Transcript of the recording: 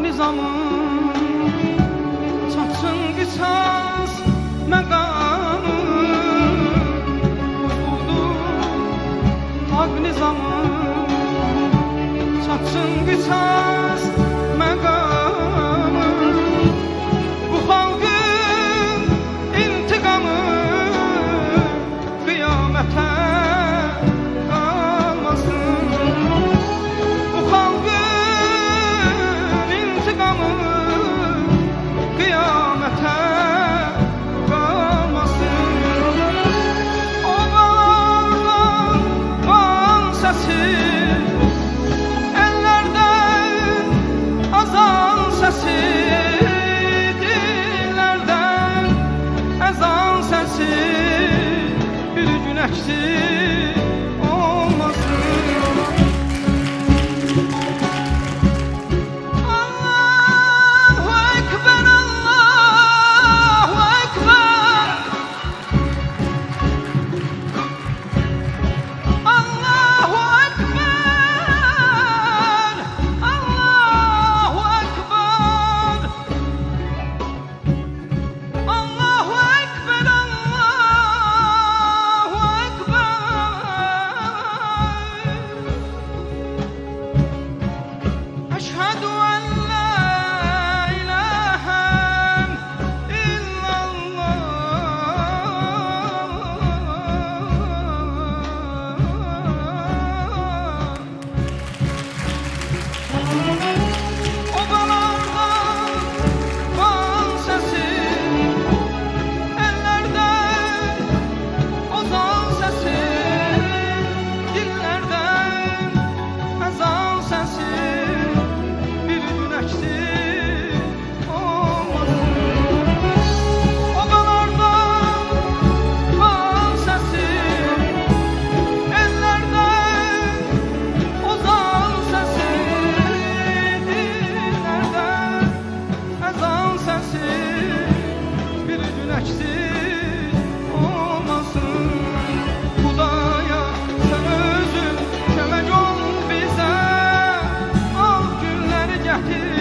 nizamın çatsın qisas məqamı hak nizamın çatsın qisas məqamı bu xalqın intiqamı qiyamətə qalmasın. Bu xalqın intiqamı qiyamətə qalmasın. O bağlardan bal səsi, əllərdən azan səsi, dillərdən əzan səsi bir gün əksik olmasın. Allahu Ekber, Allahu Ekber, Allahu Ekber, Allahu Ekber, Allahu Ekber, Allahu Ekber. Eşhedü en la ilahe illallah. Obalardan bal sesi, ellerden ozan sesi, dillerden ezan sesi bir gün eksik olmasın. Obalardan bal sesi, ellerden ozan sesi, dillerden ezan sesi bir gün eksik olmasın. Xudaya sen özün kömək ol bizə, al günləri gətir